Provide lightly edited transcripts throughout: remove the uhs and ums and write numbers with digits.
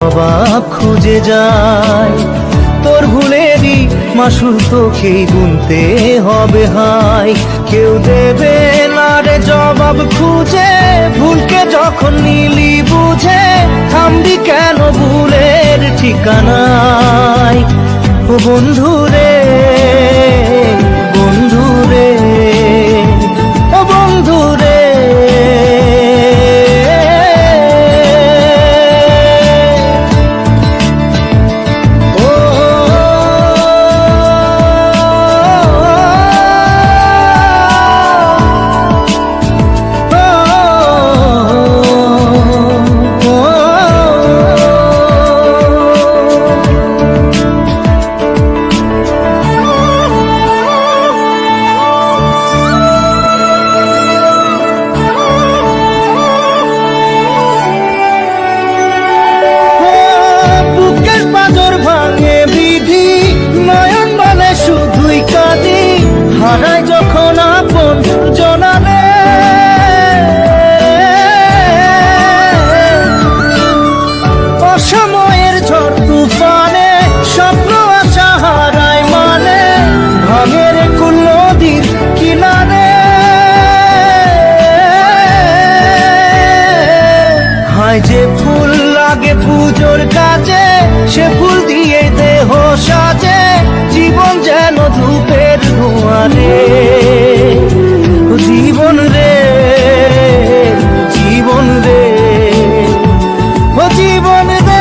জবাব খুঁজে যায় তোর ভুলেরই মাসুল তোকেই গুনতে হবে হাই কেউ দেবে না রে জবাব খুঁজে ভুলকে যখন নিলি বুঝে থামবি কেন ভুলের ঠিকানায় ও বন্ধু রে বন্ধু রে ও বন্ধু রে হারাই যখন আপন জনালে অসময়ের ঝড় তুফানে স্বপ্ন আশা হারায় মানে ভাঙের কুল নদীর কিনারে হায় যে ফুল লাগে পুজোর কাজে সে ফুল দিয়ে দেহ সাজে জীবন যেন ধূপের ধোঁয়ারে জীবন রে জীবন রে ও জীবন রে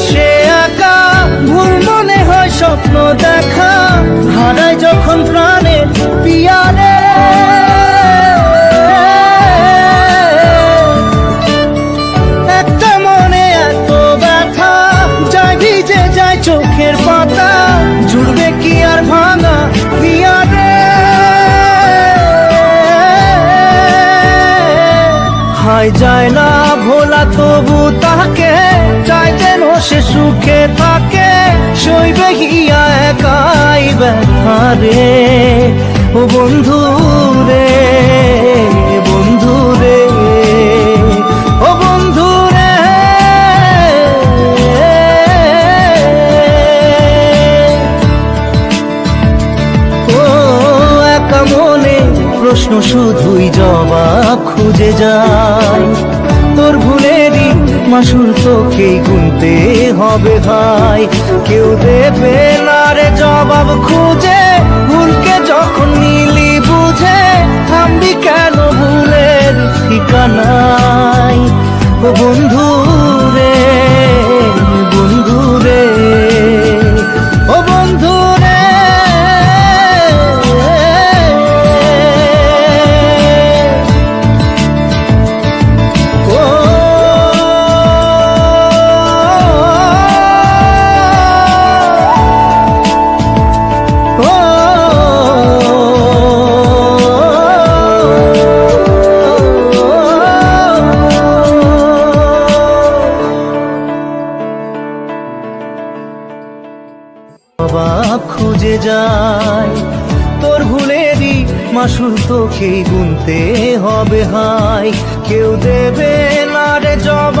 সে একা ভুল মনে হয় স্বপ্ন দেখা হারাই যখন প্রাণে পিয়ারে একটা মনে এত ব্যথা যায় ভিজে যায় চোখের পাতা জুড়বে কি আর ভাঙা পিয়ারে হায় যায় না ভোলা তবু তাকে চাইতেন সে সুখে থাকে সইবে গিয়া একাই ব্যথা রে ও বন্ধু রে বন্ধু রে ও বন্ধু রে ও একা মনে প্রশ্ন শুধুই জবাব খুঁজে যায় তোর ভুলেরই মাসুল তোকেই গুনতে হবে ভাই কেউ দেবে না রে জবাব খুঁজে ভুলকে যখন নিলি বুঝে থামবি কেন ভুলের ঠিকানায় ও বন্ধু রে বন্ধু রে ও বন্ধু রে জবাব খুঁজে যায় তোর ভুলেরই মাসুল তোকেই গুনতে হবে হাই কেউ দেবে না রে জবাব